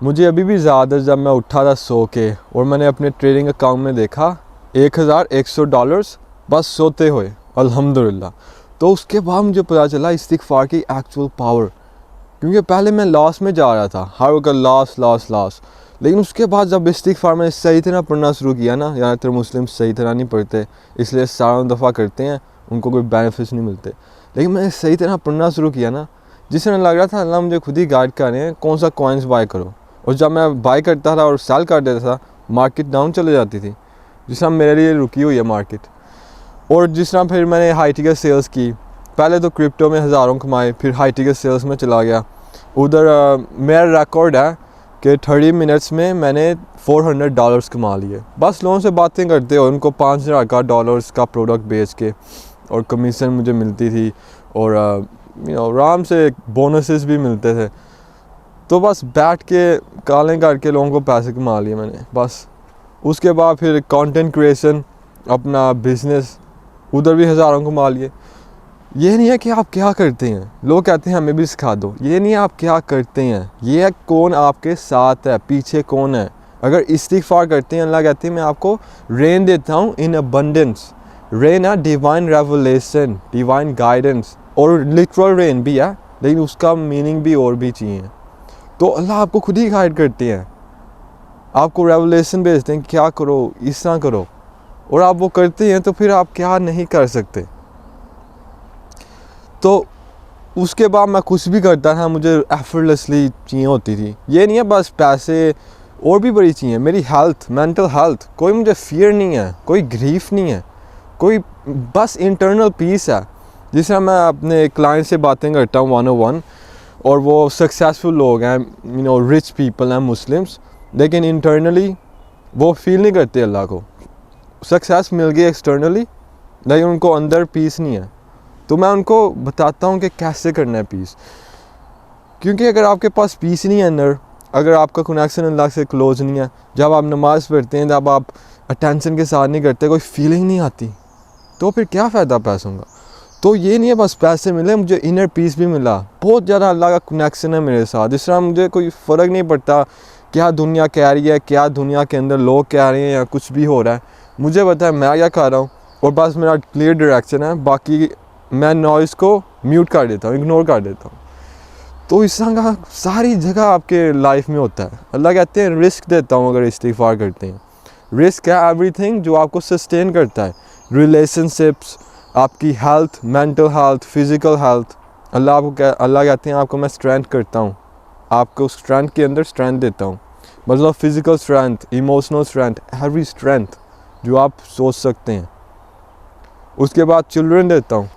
मुझे अभी भी याद है जब मैं उठा था सो के और मैंने अपने ट्रेडिंग अकाउंट में देखा $1100 बस सोते हुए, अल्हम्दुलिल्लाह। तो उसके बाद मुझे पता चला इस्तिग़फ़ार की एक्चुअल पावर, क्योंकि पहले मैं लॉस में जा रहा था, हर वक्त लॉस लॉस लॉस। लेकिन उसके बाद जब इस्तिग़फ़ार मैंने सही तरह पढ़ना शुरू किया ना, ज़्यादातर मुस्लिम सही तरह नहीं पढ़ते, इसलिए सारा दफ़ा करते हैं, उनको कोई बेनिफिट्स नहीं मिलते। लेकिन मैंने सही तरह पढ़ना शुरू किया ना, जिससे लग रहा था अल्लाह मुझे खुद ही गाइड कर रहे हैं कौन सा कॉइन्स बाय करो। और जब मैं बाय करता था और सेल कर देता था, मार्केट डाउन चले जाती थी, जिस तरह मेरे लिए रुकी हुई है मार्केट। और जिस तरह फिर मैंने हाई टिकट सेल्स की, पहले तो क्रिप्टो में हज़ारों कमाए, फिर हाई टिकट सेल्स में चला गया। उधर मेरा रिकॉर्ड है कि 30 मिनट्स में मैंने $400 कमा लिए, बस लोगों से बातें करते हो, उनको $5000 का प्रोडक्ट बेच के, और कमीशन मुझे मिलती थी, और आराम से बोनसेस भी मिलते थे। तो बस बैठ के कालें करके लोगों को पैसे कमा लिए मैंने बस। उसके बाद फिर कंटेंट क्रिएशन, अपना बिज़नेस, उधर भी हज़ारों कमा लिए। ये नहीं है कि आप क्या करते हैं, लोग कहते हैं हमें भी सिखा दो, ये नहीं है आप क्या करते हैं, ये है कौन आपके साथ है, पीछे कौन है। अगर इस्तिग़फ़ार करते हैं, अल्लाह कहते हैं मैं आपको रेन देता हूँ इन अबंडेंस। रेन है डिवाइन रेवलेशन, डिवाइन गाइडेंस, और लिटरल रेन भी है, लेकिन उसका मीनिंग भी और भी चाहिए। तो अल्लाह आपको खुद ही गाइड करते हैं, आपको रेवलेशन भेजते हैं, क्या करो, इस तरह करो, और आप वो करते हैं, तो फिर आप क्या नहीं कर सकते। तो उसके बाद मैं कुछ भी करता था, मुझे एफर्टलेसली चीज़ें होती थी। ये नहीं है बस पैसे, और भी बड़ी चीज़ें, मेरी हेल्थ, मेंटल हेल्थ, कोई मुझे फियर नहीं है, कोई ग्रीफ नहीं है, कोई बस इंटरनल पीस है। जिस तरह मैं अपने क्लाइंट से बातें करता हूँ 101, और वो सक्सेसफुल लोग हैं, रिच पीपल हैं, मुस्लिम्स, लेकिन इंटरनली वो फील नहीं करते अल्लाह को। सक्सेस मिल गई एक्सटर्नली, लेकिन उनको अंदर पीस नहीं है। तो मैं उनको बताता हूँ कि कैसे करना है पीस, क्योंकि अगर आपके पास पीस नहीं है अंदर, अगर आपका कनेक्शन अल्लाह से क्लोज नहीं है, जब आप नमाज़ पढ़ते हैं, जब आप अटेंशन के साथ नहीं करते, कोई फीलिंग नहीं आती, तो फिर क्या फ़ायदा पैसों का। तो ये नहीं है बस पैसे मिले, मुझे इनर पीस भी मिला, बहुत ज़्यादा अल्लाह का कनेक्शन है मेरे साथ। इस तरह मुझे कोई फ़र्क नहीं पड़ता क्या दुनिया कह रही है, क्या दुनिया के अंदर लोग कह रहे हैं, या कुछ भी हो रहा है, मुझे पता है मैं क्या कर रहा हूँ, और बस मेरा क्लियर डायरेक्शन है। बाकी मैं नॉइज़ को म्यूट कर देता हूँ, इग्नोर कर देता हूँ। तो इस तरह का सारी जगह आपके लाइफ में होता है। अल्लाह कहते हैं रिस्क देता हूँ अगर इस्तिग़फ़ार करते हैं। रिस्क है एवरीथिंग जो आपको सस्टेन करता है, रिलेशनशिप्स, आपकी health, mental health, physical health. Allah कहते हैं आपको मैं स्ट्रेंथ करता हूँ, आपको स्ट्रेंथ के अंदर स्ट्रेंथ देता हूँ, मतलब physical strength, emotional strength, every strength जो आप सोच सकते हैं। उसके बाद चिल्ड्रन देता हूँ,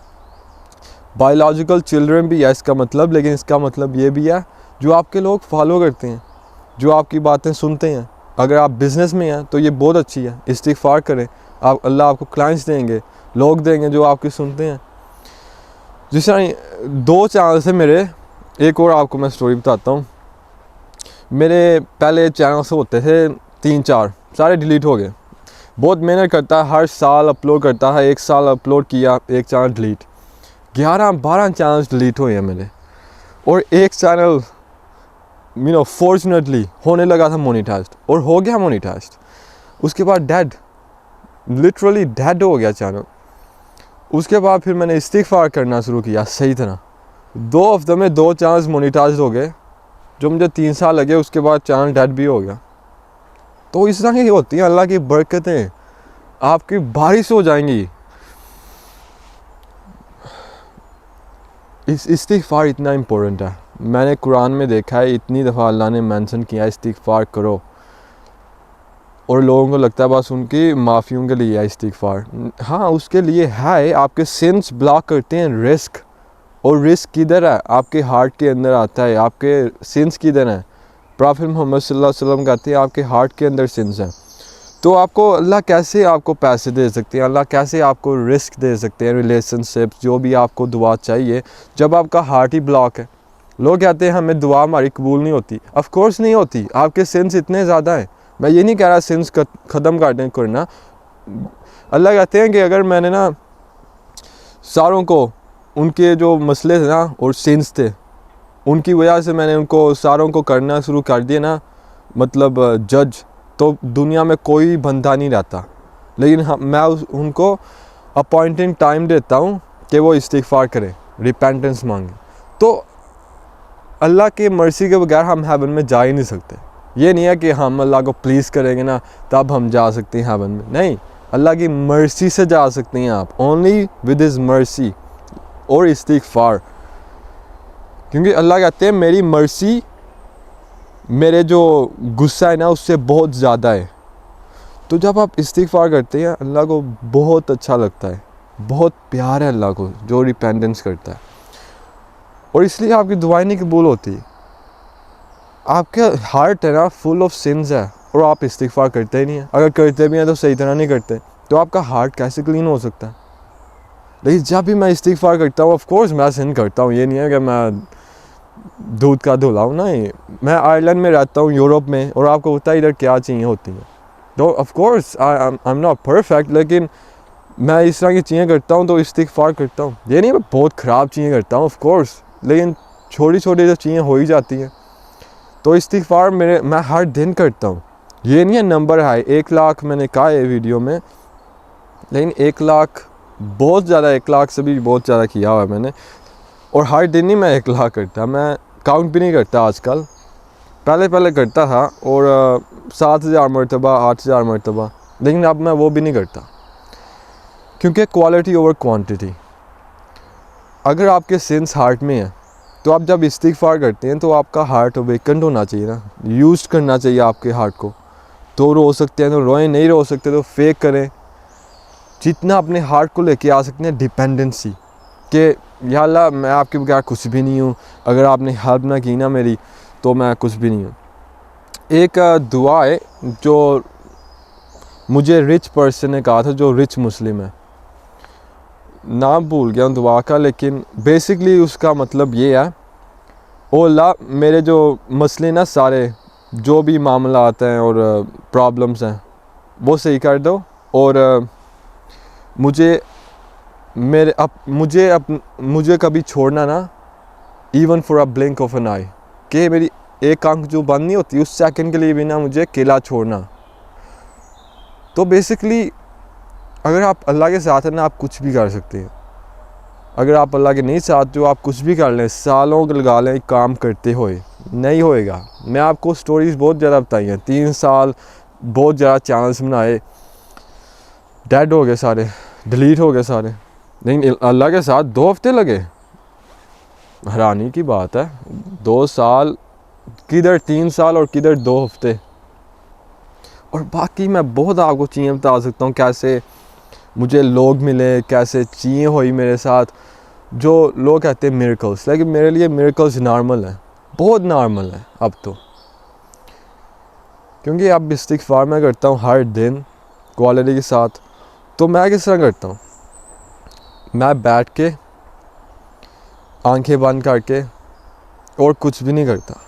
बायोलॉजिकल चिल्ड्रन भी है इसका मतलब, लेकिन इसका मतलब ये भी है जो आपके लोग फॉलो करते हैं, जो आपकी बातें सुनते हैं। अगर आप बिज़नेस में हैं तो ये बहुत अच्छी है, इस्तिग़फ़ार करें, आप अल्लाह आपको क्लाइंट्स देंगे, लोग देंगे जो आपकी सुनते हैं। जिस तरह 2 चैनल से मेरे, एक और आपको मैं स्टोरी बताता हूँ। मेरे पहले चैनल से होते थे 3-4, सारे डिलीट हो गए। बहुत मेहनत करता है, हर साल अपलोड करता है, 1 साल अपलोड किया, एक चैनल डिलीट, 11-12 चैनल्स डिलीट हुए हैं मेरे। और एक चैनल फॉर्चुनेटली होने लगा था मोनेटाइज्ड, और हो गया मोनेटाइज्ड। उसके बाद डेड, लिटरली डेड हो गया चैनल। उसके बाद फिर मैंने इस्तिग़फ़ार करना शुरू किया सही तरह। 2 हफ्ते में 2 चैनल्स मोनेटाइज्ड हो गए, जो मुझे 3 साल लगे। उसके बाद चैनल डेड भी हो गया। तो इस तरह की होती है अल्लाह की बरकतें, आपकी बारिश हो जाएंगी। इस्तिग़फ़ार इतना इम्पोर्टेंट है, मैंने कुरान में देखा है, इतनी दफ़ा अल्लाह ने मेंशन किया इस्तिग़फ़ार करो, और लोगों को लगता है बस उनकी माफ़ियों के लिए है इस्तिग़फ़ार। हाँ, उसके लिए है, आपके सिंस ब्लॉक करते हैं रिस्क, और रिस्क किधर है, आपके हार्ट के अंदर आता है। आपके सिंस किधर हैं, प्रॉफेट मोहम्मद सल्लल्लाहु अलैहि वसल्लम कहते हैं आपके हार्ट के अंदर सिंस हैं। तो आपको अल्लाह कैसे आपको पैसे दे सकते हैं, अल्लाह कैसे आपको रिस्क दे सकते हैं, रिलेशनशिप, जो भी आपको दुआ चाहिए, जब आपका हार्ट ही ब्लॉक है। लोग कहते हैं हमें दुआ हमारी कबूल नहीं होती, ऑफ कोर्स नहीं होती, आपके सिंस इतने ज़्यादा हैं। मैं ये नहीं कह रहा सिंस ख़त्म करना। अल्लाह कहते हैं कि अगर मैंने ना सारों को, उनके जो मसले थे ना और सिंस थे, उनकी वजह से मैंने उनको सारों को करना शुरू कर दिया ना, मतलब जज, तो दुनिया में कोई बंदा नहीं रहता, लेकिन मैं उनको अपॉइंटेड टाइम देता हूँ कि वो इस्तिग़फ़ार करें, रिपेंटेंस मांगें। तो अल्लाह के मर्सी के बगैर हम हेवन में जा ही नहीं सकते। ये नहीं है कि हम अल्लाह को प्लीज़ करेंगे ना तब हम जा सकते हैं हेवन में, नहीं, अल्लाह की मर्सी से जा सकते हैं आप, ओनली विद हिज़ मर्सी और इस्तिग़फ़ार। क्योंकि अल्लाह कहते हैं मेरी मर्सी मेरे जो गुस्सा है ना उससे बहुत ज़्यादा है। तो जब आप इस्तिग़फ़ार करते हैं अल्लाह को बहुत अच्छा लगता है, बहुत प्यार है अल्लाह को जो रिपेंटेंस करता है, और इसलिए आपकी दुआएं नहीं कबूल होती। आपके हार्ट है ना फुल ऑफ सिंस है और आप इस्तिग़फ़ार करते ही नहीं हैं। अगर करते भी हैं तो सही तरह नहीं करते, तो आपका हार्ट कैसे क्लीन हो सकता है? लेकिन जब भी मैं इस्तिग़फ़ार करता हूँ, ऑफ कोर्स मैं सिन करता हूँ, ये नहीं है कि मैं दूध का धुला हूँ, नहीं। मैं आयरलैंड में रहता हूँ, यूरोप में, और आपको पता है इधर क्या चीज़ें होती हैं। तो of course I am not perfect, लेकिन मैं इस तरह की चीज़ें करता हूँ तो इस्तिग़फ़ार करता हूँ। ये नहीं मैं बहुत ख़राब चीज़ें करता हूँ ऑफ कोर्स, लेकिन छोटी छोटी जो चीज़ें हो ही जाती हैं। तो इस्तिग़फ़ार मैं हर दिन करता हूँ। ये नहीं है नंबर है 1 लाख, मैंने कहा है वीडियो में, लेकिन 1 लाख बहुत ज़्यादा, 1 लाख से भी बहुत ज़्यादा किया हुआ है मैंने। और हर दिन ही मैं 1 लाख करता, मैं काउंट भी नहीं करता आजकल, पहले करता था, और 7,000 मरतबा, 8,000 मरतबा, लेकिन अब मैं वो भी नहीं करता, क्योंकि क्वालिटी ओवर क्वांटिटी। अगर आपके सिंस हार्ट में है तो आप जब इस्तिग़फ़ार करते हैं तो आपका हार्ट अवेकन्ड होना चाहिए ना, यूज़ करना चाहिए आपके हार्ट को। तो रो सकते हैं तो रोएं, नहीं रो सकते तो फेक करें। जितना अपने हार्ट को लेके आ सकते हैं डिपेंडेंसी, कि या अल्लाह मैं आपके बगैर कुछ भी नहीं हूँ, अगर आपने हेल्प ना की ना मेरी तो मैं कुछ भी नहीं हूँ। एक दुआ है जो मुझे रिच पर्सन ने कहा था, जो रिच मुस्लिम है, नाम भूल गया हूँ दुआ का, लेकिन बेसिकली उसका मतलब ये है, ओ अल्लाह मेरे जो मसले ना सारे, जो भी मामला आते हैं और प्रॉब्लम्स हैं वो सही कर दो, और मुझे कभी छोड़ना ना, even for a blink of an eye, कि मेरी एक आंख जो बंद नहीं होती उस सेकंड के लिए भी ना मुझे अकेला छोड़ना। तो बेसिकली अगर आप अल्लाह के साथ हैं ना, आप कुछ भी कर सकते हैं। अगर आप अल्लाह के नहीं साथ तो आप कुछ भी कर लें, सालों लगा लें काम करते हुए, नहीं होएगा। मैं आपको स्टोरीज़ बहुत ज़्यादा बताई हैं, 3 साल बहुत ज़्यादा चैनल्स बनाए, डेड हो गए सारे, डिलीट हो गए सारे, लेकिन अल्लाह के साथ 2 हफ्ते लगे, हैरानी की बात है। 2 साल किधर 3 साल और किधर 2 हफ्ते। और बाकी मैं बहुत आपको चीज़ें बता सकता हूँ, कैसे मुझे लोग मिले, कैसे चीज़ें हुई मेरे साथ, जो लोग कहते हैं मिरेकल्स, लेकिन मेरे लिए मिरेकल्स नॉर्मल है, बहुत नॉर्मल है अब तो। क्योंकि अब इस्तिग़फ़ार मैं करता हूँ हर दिन क्वालिटी के साथ। तो मैं किस तरह करता हूँ, मैं बैठ के आंखें बंद करके और कुछ भी नहीं करता,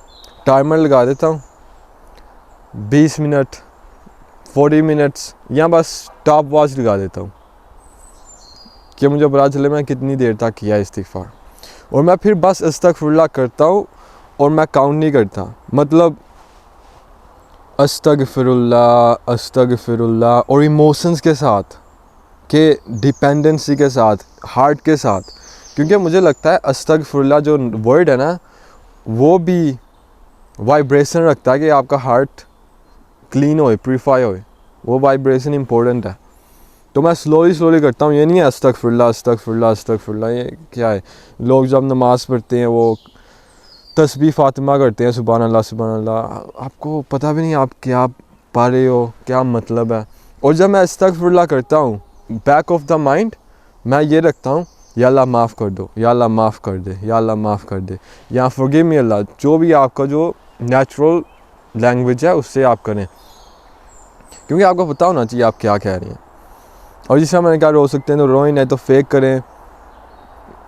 टाइमर लगा देता हूँ 20 मिनट, 40 मिनट्स, या बस स्टॉप वॉच लगा देता हूँ कि मुझे पता चले मैं कितनी देर तक किया इस्तिग़फ़ार। और मैं फिर बस अस्तगफिरुल्लाह करता हूँ, और मैं काउंट नहीं करता, मतलब अस्तगफिरुल्लाह अस्तगफिरुल्लाह, और इमोशंस के साथ, के डिपेंडेंसी के साथ, हार्ट के साथ। क्योंकि मुझे लगता है अस्तगफिरुल्लाह जो वर्ड है ना, वो भी वाइब्रेशन रखता है कि आपका हार्ट क्लीन होए, प्यूरीफाई होए, वो वाइब्रेशन इंपॉर्टेंट है। तो मैं स्लोली करता हूँ, ये नहीं है अस्तगफिरुल्लाह अस्तगफिरुल्लाह अस्तगफिरुल्लाह, ये क्या है। लोग जब नमाज़ पढ़ते हैं वो तस्बीह फ़ातिमा करते हैं, सुभान अल्लाह सुभान अल्लाह, आपको पता भी नहीं आप क्या पढ़ रहे हो, क्या मतलब है। और जब मैं अस्तगफिरुल्लाह करता हूँ, बैक ऑफ द माइंड मैं ये रखता हूँ, या अल्लाह माफ़ कर दो, या अल्लाह माफ़ कर दे, या अल्लाह माफ़ कर दे, या फॉरगिव मी अल्लाह, जो भी आपका जो नेचुरल लैंग्वेज है उससे आप करें, क्योंकि आपको पता होना चाहिए आप क्या कह रहे हैं। और जिस तरह मैंने कहा रो सकते हैं तो रोएं, नहीं तो फेक करें।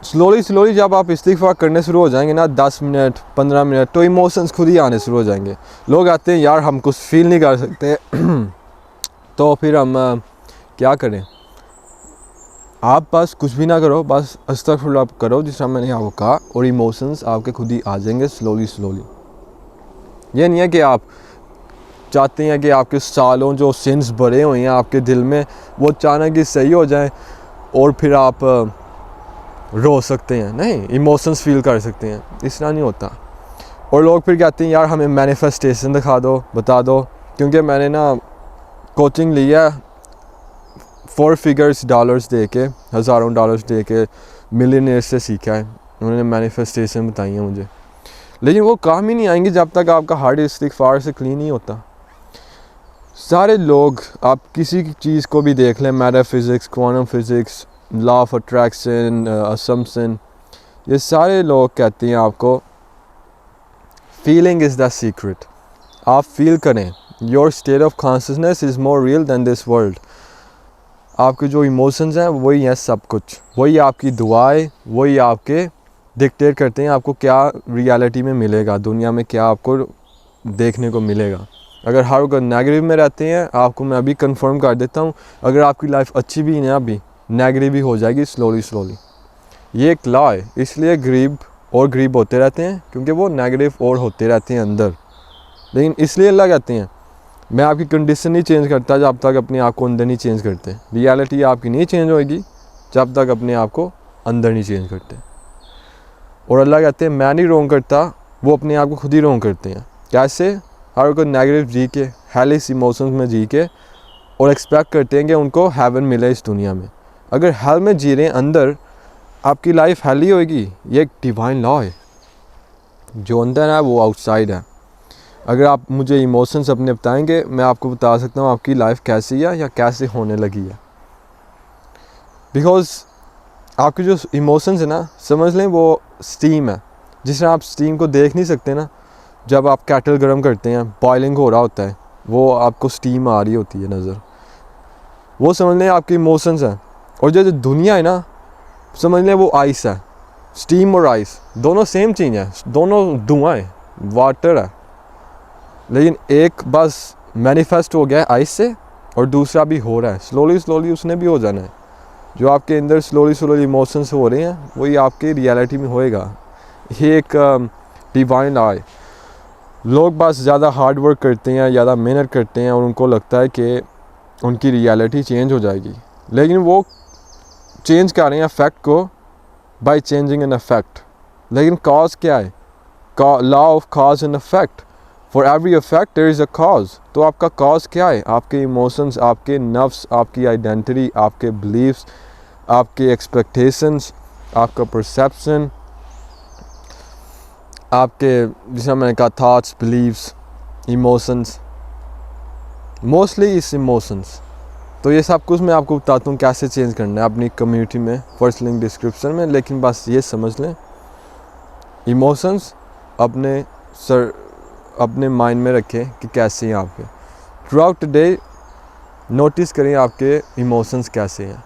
स्लोली जब आप इस्तिग़फ़ार करने शुरू हो जाएंगे ना, 10 मिनट 15 मिनट, तो इमोशंस खुद ही आने शुरू हो जाएंगे। लोग आते हैं यार हम कुछ फील नहीं कर सकते तो फिर हम क्या करें। आप बस कुछ भी ना करो, बस अस्तगफिरुल्लाह करो जिस तरह मैंने आपको कहा, और इमोशंस आपके खुद ही आ जाएंगे स्लोली। ये नहीं है कि आप चाहते हैं कि आपके सालों जो सिंस भरे हुए हैं आपके दिल में वो अचानक ही सही हो जाएं और फिर आप रो सकते हैं। नहीं, इमोशंस फील कर सकते हैं, इस तरह नहीं होता। और लोग फिर कहते हैं यार हमें मैनिफेस्टेशन दिखा दो, बता दो, क्योंकि मैंने ना कोचिंग लिया 4 फिगर्स डॉलर्स दे के, हज़ारों डॉलर्स दे के मिलियनेयर से सीखा है। उन्होंने मैनिफेस्टेशन बताई है मुझे, लेकिन वो काम ही नहीं आएंगी जब तक आपका हार्ट इस्तिग़फ़ार से क्लीन नहीं होता। सारे लोग, आप किसी चीज़ को भी देख लें, metaphysics, quantum physics, law of attraction, assumption, ये सारे लोग कहते हैं आपको फीलिंग इज़ द सीक्रेट। आप फील करें, your state of consciousness is more real than this world. आपके जो इमोशंस हैं वही हैं सब कुछ, वही आपकी दुआएं, वही आपके डिक्टेट करते हैं आपको क्या रियलिटी में मिलेगा, दुनिया में क्या आपको देखने को मिलेगा। अगर हर वक्त नेगेटिव में रहते हैं, आपको मैं अभी कंफर्म कर देता हूँ, अगर आपकी लाइफ अच्छी भी नहीं अभी नेगेटिव भी हो जाएगी स्लोली। ये एक लॉ है, इसलिए गरीब और गरीब होते रहते हैं क्योंकि वो नेगेटिव और होते रहते हैं अंदर। लेकिन इसलिए अल्लाह कहते हैं मैं आपकी कंडीशन नहीं चेंज करता जब तक अपने आप को अंदर नहीं चेंज करते। रियलिटी आपकी नहीं चेंज होएगी जब तक अपने आप को अंदर नहीं चेंज करते। और अल्लाह कहते हैं मैं नहीं रोंग करता, वो अपने आप को खुद ही रोंग करते हैं। कैसे? हर कोई नेगेटिव जी के, हेलिस इमोशंस में जी के, और एक्सपेक्ट करते हैं कि उनको हेवन मिले इस दुनिया में। अगर हेल में जी रहे हैं अंदर, आपकी लाइफ हेल ही होएगी। ये एक डिवाइन लॉ है, जो अंदर है वो आउटसाइड है। अगर आप मुझे इमोशंस अपने बताएंगे, मैं आपको बता सकता हूँ आपकी लाइफ कैसी है या कैसे होने लगी है। बिकॉज आपके जो इमोशंस है ना, समझ लें वो स्टीम है। जिस तरह आप स्टीम को देख नहीं सकते ना, जब आप कैटल गर्म करते हैं, बॉइलिंग हो रहा होता है, वो आपको स्टीम आ रही होती है नज़र, वो समझ लें आपके इमोशंस हैं। और जो दुनिया है ना, समझ लें वो आइस है। स्टीम और आइस दोनों सेम चीज़ है, दोनों धुआं है, वाटर है, लेकिन एक बस मैनिफेस्ट हो गया है आइस से और दूसरा भी हो रहा है। स्लोली उसने भी हो जाना है। जो आपके अंदर स्लोली इमोशंस हो रहे हैं वही आपके रियलिटी में होएगा। ये एक डिवाइन लॉ है। लोग बस ज़्यादा हार्ड वर्क करते हैं, ज़्यादा मेहनत करते हैं और उनको लगता है कि उनकी रियलिटी चेंज हो जाएगी, लेकिन वो चेंज कर रहे हैं इफेक्ट को बाय चेंजिंग एन इफेक्ट। लेकिन कॉज क्या है? Law of cause and effect. For every effect there is a cause. तो आपका कॉज क्या है? आपके इमोशंस, आपके नफ्स, आपकी आइडेंटिटी, आपके बिलीव्स, आपके एक्सपेक्टेशंस, आपका परसेप्शन, आपके जिसे मैंने कहा थॉट्स, बिलीव्स, इमोशंस, मोस्टली इस इमोशंस। तो ये सब कुछ मैं आपको बताता हूँ कैसे चेंज करना है अपनी कम्युनिटी में, फर्स्ट लिंक डिस्क्रिप्शन में। लेकिन बस ये समझ लें, इमोशंस अपने माइंड में रखें कि कैसे हैं आपके। Through out the day notice करें आपके इमोशंस कैसे हैं,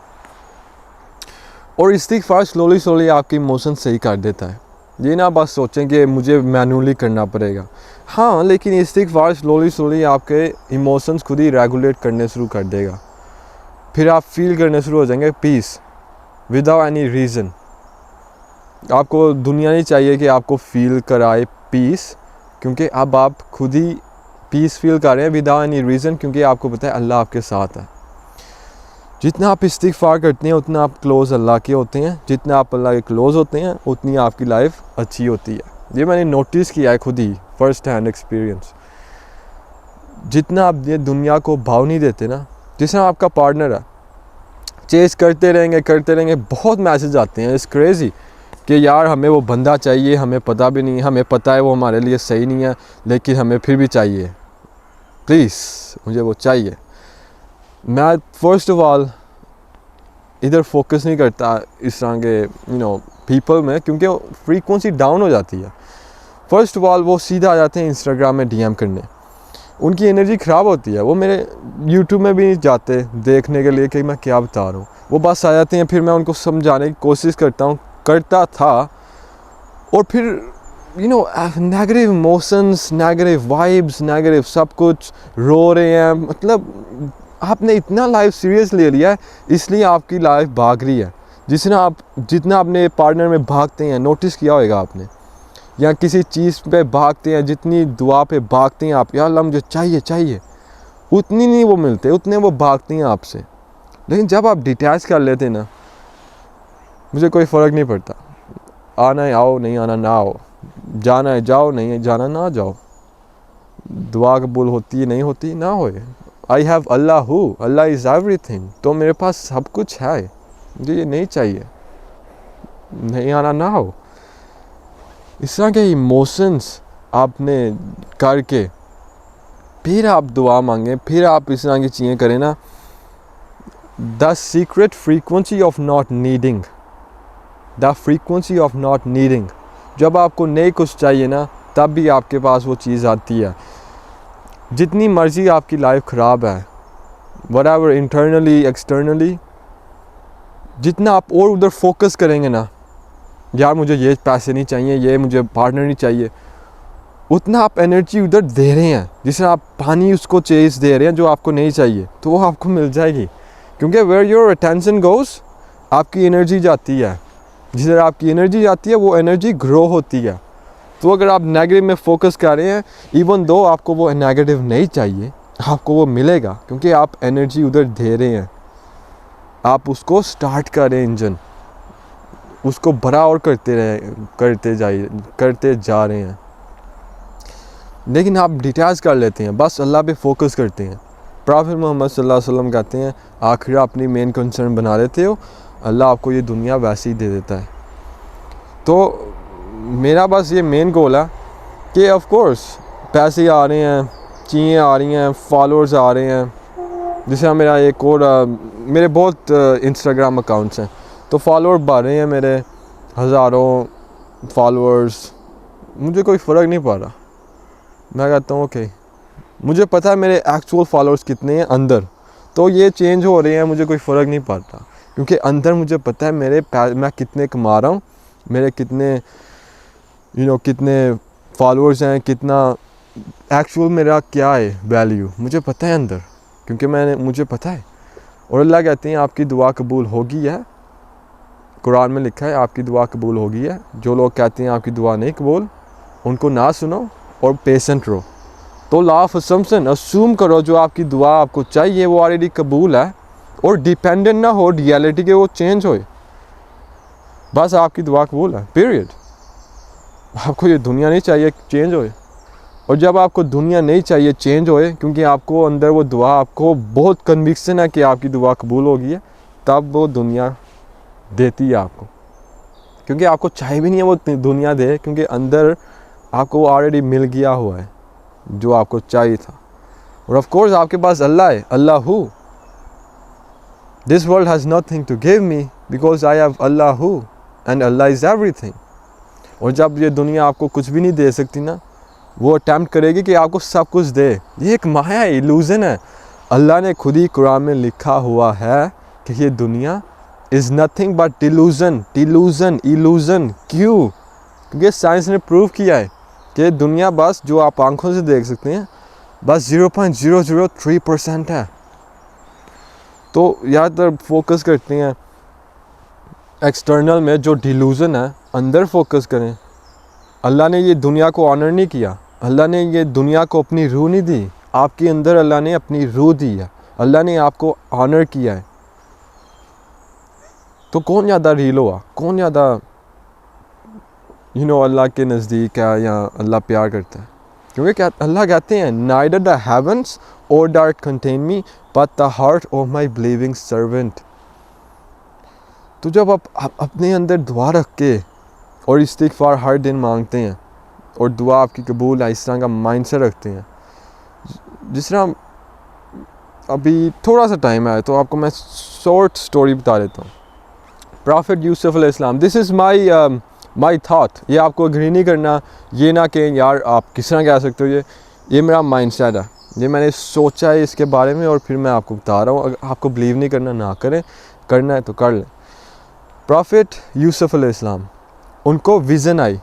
और इस्तिग़फ़ार स्लोली आपके इमोशंस सही कर देता है। ये ना बस सोचें कि मुझे मैनुअली करना पड़ेगा। हाँ, लेकिन इस्तिग़फ़ार स्लोली आपके इमोशंस खुद ही रेगुलेट करने शुरू कर देगा। फिर आप फील करने शुरू हो जाएंगे पीस विदाउट एनी रीज़न। आपको दुनिया नहीं चाहिए कि आपको फील कराए पीस, क्योंकि अब आप खुद ही पीस फील कर रहे हैं विदाउट एनी रीज़न, क्योंकि आपको पता है अल्लाह आपके साथ है। जितना आप इस्तिग़फ़ार करते हैं उतना आप क्लोज़ अल्लाह के होते हैं। जितना आप अल्लाह के क्लोज़ होते हैं उतनी आपकी लाइफ अच्छी होती है। ये मैंने नोटिस किया है खुद ही, फर्स्ट हैंड एक्सपीरियंस। जितना आप ये दुनिया को भाव नहीं देते ना, जिस तरह आपका पार्टनर है, चेस करते रहेंगे, बहुत मैसेज आते हैं, इट्स क्रेज़ी कि यार हमें वो बंदा चाहिए, हमें पता भी नहीं, हमें पता है वो हमारे लिए सही नहीं है, लेकिन हमें फिर भी चाहिए, प्लीज़ मुझे वो चाहिए। मैं फर्स्ट ऑफ ऑल इधर फोकस नहीं करता इस तरह के पीपल में, क्योंकि फ्रीक्वेंसी डाउन हो जाती है। फर्स्ट ऑफ ऑल वो सीधा आ जाते हैं इंस्टाग्राम में डीएम करने, उनकी एनर्जी ख़राब होती है। वो मेरे यूट्यूब में भी नहीं जाते देखने के लिए कि मैं क्या बता रहा हूँ, वो बस आ जाते हैं। फिर मैं उनको समझाने की कोशिश करता था, और फिर negative emotions, negative vibes, negative सब कुछ, रो रहे हैं। मतलब आपने इतना लाइफ सीरियस ले लिया है, इसलिए आपकी लाइफ भाग रही है। जितना अपने पार्टनर में भागते हैं, नोटिस किया होगा आपने, या किसी चीज़ पे भागते हैं, जितनी दुआ पे भागते हैं आप, या अल्लाह मुझे चाहिए चाहिए, उतनी नहीं वो मिलते, उतने वो भागती हैं आपसे। लेकिन जब आप डिटैच कर लेते हैं ना, मुझे कोई फ़र्क नहीं पड़ता, आना है आओ, नहीं आना ना आओ, जाना है जाओ, नहीं जाना ना जाओ, दुआ कबूल होती है नहीं होती ना होए, आई have Allah who, Allah is everything. तो मेरे पास सब कुछ है, मुझे ये नहीं चाहिए, नहीं आना ना हो। इस तरह के इमोशंस आपने करके फिर आप दुआ मांगें, फिर आप इस तरह की चीज़ें करें ना। The secret frequency of not needing, the frequency of not needing, जब आपको नहीं कुछ चाहिए ना, तब भी आपके पास वो चीज़ आती है। जितनी मर्ज़ी आपकी लाइफ ख़राब है, व्हाटएवर इंटरनली एक्सटर्नली, जितना आप और उधर फोकस करेंगे ना, यार मुझे ये पैसे नहीं चाहिए, ये मुझे पार्टनर नहीं चाहिए, उतना आप एनर्जी उधर दे रहे हैं। जिससे आप पानी उसको चेस दे रहे हैं जो आपको नहीं चाहिए, तो वो आपको मिल जाएगी। क्योंकि वेयर योर अटेंशन गोज़, आपकी एनर्जी जाती है, जिधर आपकी एनर्जी जाती है वो एनर्जी ग्रो होती है। तो अगर आप नेगेटिव में फोकस कर रहे हैं, इवन दो आपको वो नेगेटिव नहीं चाहिए, आपको वो मिलेगा, क्योंकि आप एनर्जी उधर दे रहे हैं। आप उसको स्टार्ट करें, इंजन उसको बड़ा और करते जा रहे हैं। लेकिन आप डिटैच कर लेते हैं, बस अल्लाह पे फोकस करते हैं। प्रॉफेट मोहम्मद सल्लल्लाहु अलैहि वसल्लम कहते हैं, आखिर अपनी मेन कंसर्न बना लेते हो, अल्लाह आपको ये दुनिया वैसे ही दे देता है। तो मेरा बस ये मेन गोल है कि ऑफ कोर्स पैसे आ रहे हैं, चीज़ें आ रही हैं, फॉलोअर्स आ रहे हैं। जैसे मेरा एक और मेरे बहुत इंस्टाग्राम अकाउंट्स हैं, तो फॉलोअर बढ़ रहे हैं मेरे, हज़ारों फॉलोअर्स, मुझे कोई फ़र्क नहीं पड़ रहा। मैं कहता हूँ ओके, मुझे पता है मेरे एक्चुअल फॉलोअर्स कितने हैं अंदर, तो ये चेंज हो रहे हैं, मुझे कोई फ़र्क नहीं पड़ता, क्योंकि अंदर मुझे पता है मैं कितने कमा रहा हूँ, मेरे कितने कितने फॉलोअर्स हैं, कितना एक्चुअल मेरा क्या है वैल्यू, मुझे पता है अंदर, क्योंकि मुझे पता है। और अल्लाह कहते हैं आपकी दुआ कबूल होगी है, कुरान में लिखा है आपकी दुआ कबूल होगी है। जो लोग कहते हैं आपकी दुआ नहीं कबूल, उनको ना सुनो और पेशेंट रहो। तो लॉ ऑफ असम्पशन, असूम करो जो आपकी दुआ आपको चाहिए वो ऑलरेडी कबूल है, और डिपेंडेंट ना हो रियलिटी के वो चेंज होए, बस आपकी दुआ कबूल है, पीरियड। आपको ये दुनिया नहीं चाहिए चेंज होए, और जब आपको दुनिया नहीं चाहिए चेंज होए, क्योंकि आपको अंदर वो दुआ, आपको बहुत कन्विक्शन है कि आपकी दुआ कबूल होगी है, तब वो दुनिया देती है आपको। क्योंकि आपको चाहिए भी नहीं है वो दुनिया दे, क्योंकि अंदर आपको वो ऑलरेडी मिल गया हुआ है जो आपको चाहिए था। और ऑफ कोर्स आपके पास अल्लाह है, अल्लाह हु, this world has nothing to give me because I have Allah हु एंड अल्लाह इज़ एवरीथिंग। और जब ये दुनिया आपको कुछ भी नहीं दे सकती ना, वो अटैम्प्ट करेगी कि आपको सब कुछ दे। ये एक माया है, इल्यूज़न है। अल्लाह ने खुद ही कुरान में लिखा हुआ है कि ये दुनिया is nothing but delusion, illusion. क्यों? क्योंकि साइंस ने प्रूव किया है कि दुनिया बस जो आप आंखों से देख सकते हैं बस 0.003% है। तो ज़्यादातर फोकस करते हैं एक्सटर्नल में, जो डिल्यूज़न है, अंदर फोकस करें। अल्लाह ने ये दुनिया को ऑनर नहीं किया, अल्लाह ने ये दुनिया को अपनी रूह नहीं दी, आपके अंदर अल्लाह ने अपनी रूह दी है, अल्लाह ने आपको ऑनर किया है। तो कौन ज़्यादा रील हुआ, कौन ज़्यादा अल्लाह के नज़दीक है या अल्लाह प्यार करता है? क्योंकि क्या अल्लाह कहते हैं, नाइदर द हेवंस और the earth contain me but the heart of my believing servant. तो जब आप अपने अंदर दुआ रख के और इस्तिग़फ़ार हर दिन मांगते हैं और दुआ आपकी कबूल है, इस तरह का माइंडसेट रखते हैं, जिस तरह अभी थोड़ा सा टाइम है तो आपको मैं शॉर्ट स्टोरी बता देता हूँ। प्रॉफेट यूसुफ अलैहिस्सलाम, दिस इज़ माई थाट, ये आपको एग्री नहीं करना, ये ना कि यार आप किस तरह कह सकते हो, ये मेरा माइंडसेट है, ये मैंने सोचा है इसके बारे में और फिर मैं आपको बता रहा हूँ। अगर आपको बिलीव नहीं करना ना करें, करना है तो कर लें। प्रॉफेट यूसुफ अलैहिस्सलाम, उनको विज़न आई,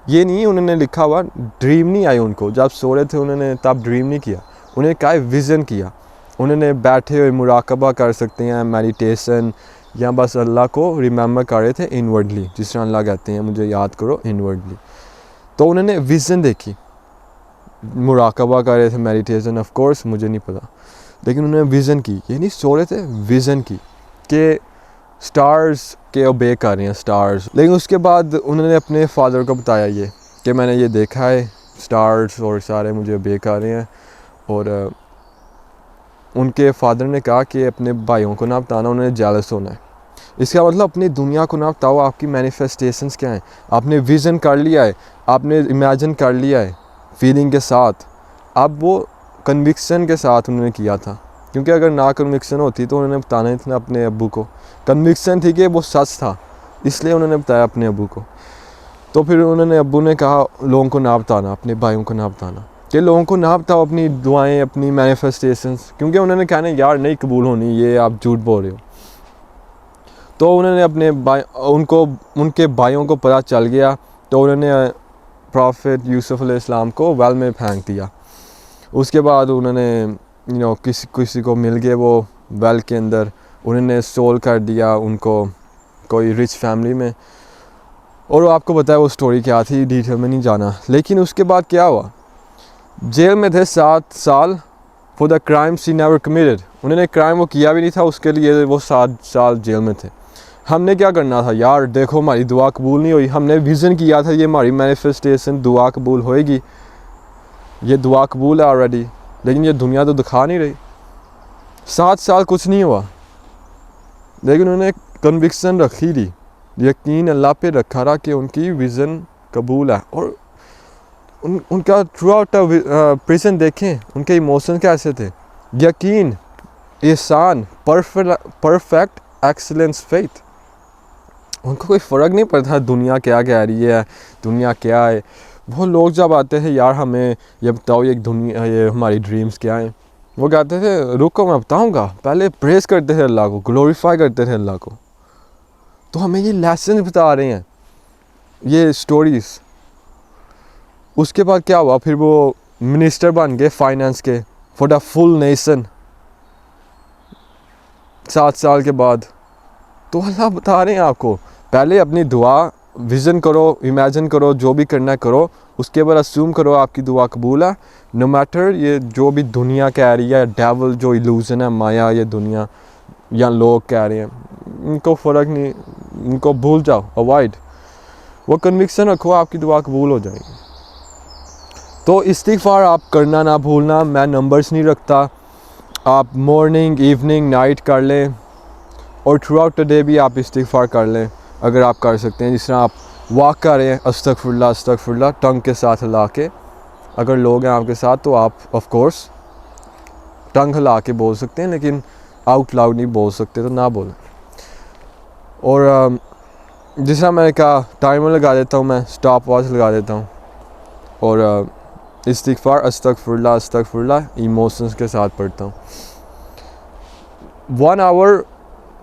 ये नहीं उन्होंने लिखा हुआ, ड्रीम नहीं आई उनको, जब सो रहे थे उन्होंने तब ड्रीम नहीं किया, उन्हें क्या विज़न किया। उन्होंने बैठे हुए मुराकबा कर सकते हैं, मेडिटेशन, या बस अल्लाह को रिमेंबर कर रहे थे इनवर्डली, जिस तरह अल्लाह कहते हैं मुझे याद करो इनवर्डली। तो उन्होंने विज़न देखी, मुराकबा कर रहे थे, मेडिटेशन, ऑफ कोर्स मुझे नहीं पता, लेकिन उन्होंने विज़न की, ये नहीं सो रहे थे, विज़न की कि स्टार्स के ओबे कर रहे हैं स्टार्स। लेकिन उसके बाद उन्होंने अपने फादर को बताया ये कि मैंने ये देखा है, स्टार्स और सारे मुझे ओबे कर रहे हैं। और उनके फादर ने कहा कि अपने भाइयों को ना बताना, उन्होंने जेलस होना है। इसका मतलब अपनी दुनिया को ना बताओ आपकी मैनिफेस्टेशंस क्या हैं। आपने विज़न कर लिया है, आपने इमेजिन कर लिया है फीलिंग के साथ, अब वो कन्विक्शन के साथ उन्होंने किया था, क्योंकि अगर ना कन्विक्शन होती तो उन्होंने बताना ही था अपने अब्बू को। कन्विक्शन थी कि वो सच था, इसलिए उन्होंने बताया अपने अब्बू को। तो फिर उन्होंने अब्बू ने कहा लोगों को ना बताना, अपने भाइयों को ना बताना, कि लोगों को ना बताओ अपनी दुआएं, अपनी मैनिफेस्टेशंस, क्योंकि उन्होंने कहना यार नहीं कबूल होनी, ये आप झूठ बोल रहे हो। तो उन्होंने अपने उनके भाइयों को पता चल गया, तो उन्होंने प्रॉफिट यूसुफ अलैहिस्सलाम को वेल में फेंक दिया। उसके बाद उन्होंने किसी को मिल गए वो वेल के अंदर, उन्होंने सोल कर दिया उनको कोई रिच फैमिली में। और वो आपको बताया वो स्टोरी क्या थी, डिटेल में नहीं जाना। लेकिन उसके बाद क्या हुआ, जेल में थे 7 साल for the crimes he never committed. उन्होंने क्राइम वो किया भी नहीं था, उसके लिए वो 7 साल जेल में थे। हमने क्या करना था यार, देखो हमारी दुआ कबूल नहीं हुई, हमने विज़न किया था ये हमारी मैनिफेस्टेशन दुआ कबूल होएगी, ये दुआ कबूल है ऑलरेडी, लेकिन ये दुनिया तो दिखा नहीं रही। 7 साल कुछ नहीं हुआ, लेकिन उन्होंने कन्विक्शन रखी थी, यकीन अल्लाह पे रखा रहा कि उनकी विज़न कबूल है। और उनका थ्रू आउट प्रेजेंट देखें, उनके इमोशन कैसे थे, यकीन, एहसान, परफेक्ट एक्सीलेंस, फेथ। उनको कोई फ़र्क नहीं पड़ता दुनिया क्या कह रही है, दुनिया क्या है। वो लोग जब आते हैं यार हमें ये बताओ ये दुनिया, ये हमारी ड्रीम्स क्या हैं, वो कहते थे रुको मैं बताऊंगा, पहले प्रेस करते थे अल्लाह को, ग्लोरीफाई करते थे अल्लाह को। तो हमें ये लेसन बता रहे हैं ये स्टोरीज़। उसके बाद क्या हुआ, फिर वो मिनिस्टर बन गए फाइनेंस के फॉर द फुल नेशन 7 साल के बाद। तो अल्लाह बता रहे हैं आपको, पहले अपनी दुआ विज़न करो, इमेजिन करो, जो भी करना है करो, उसके बाद अस्यूम करो आपकी दुआ कबूल है। नो मैटर ये जो भी दुनिया कह रही है, डेविल जो इल्यूज़न है, माया, ये दुनिया या लोग कह रहे हैं, इनको फ़र्क नहीं, इनको भूल जाओ, अवॉइड। वो कन्विक्शन रखो, आपकी दुआ कबूल हो जाएगी। तो इस्तिग़फ़ार आप करना ना भूलना। मैं नंबर्स नहीं रखता, आप मॉर्निंग, इवनिंग, नाइट कर लें, और थ्रू आउट द डे भी आप इस्तिग़फ़ार कर लें अगर आप कर सकते हैं। जिस तरह आप वॉक कर रहे हैं, अस्तगफिरुल्लाह अस्तगफिरुल्लाह टंग के साथ हिला के, अगर लोग हैं आपके साथ तो आप ऑफ कोर्स टंग हिला के बोल सकते हैं, लेकिन आउट लाउड नहीं बोल सकते, तो ना बोलें। और जिस तरह मैंने कहा टाइमर लगा देता हूँ, मैं स्टॉप वॉच लगा देता हूँ, और इस्तिग़फ़ार अस्तगफिरुल्लाह अस्तगफिरुल्लाह इमोशंस के साथ पढ़ता हूँ। 1 hour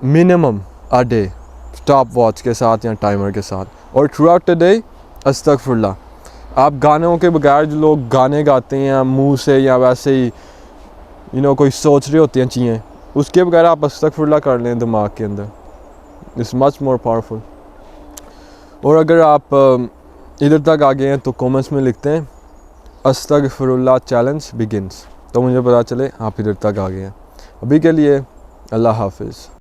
minimum a day, stopwatch के साथ या टाइमर के साथ, और थ्रू आउट द डे अस्तगफिरुल्लाह। आप गानों के बगैर, जो लोग गाने गाते हैं मुंह से या वैसे ही कोई सोच रहे होते हैं चीज़ें, उसके बगैर आप अस्तगफिरुल्लाह कर लें दिमाग के अंदर, इट्स मच मोर पावरफुल। और अगर आप इधर तक आ गए हैं तो कमेंट्स में लिखते हैं अस्तगफिरुल्लाह चैलेंज बिगिन्स, तो मुझे पता चले आप इधर तक आ गए हैं। अभी के लिए अल्लाह हाफिज़।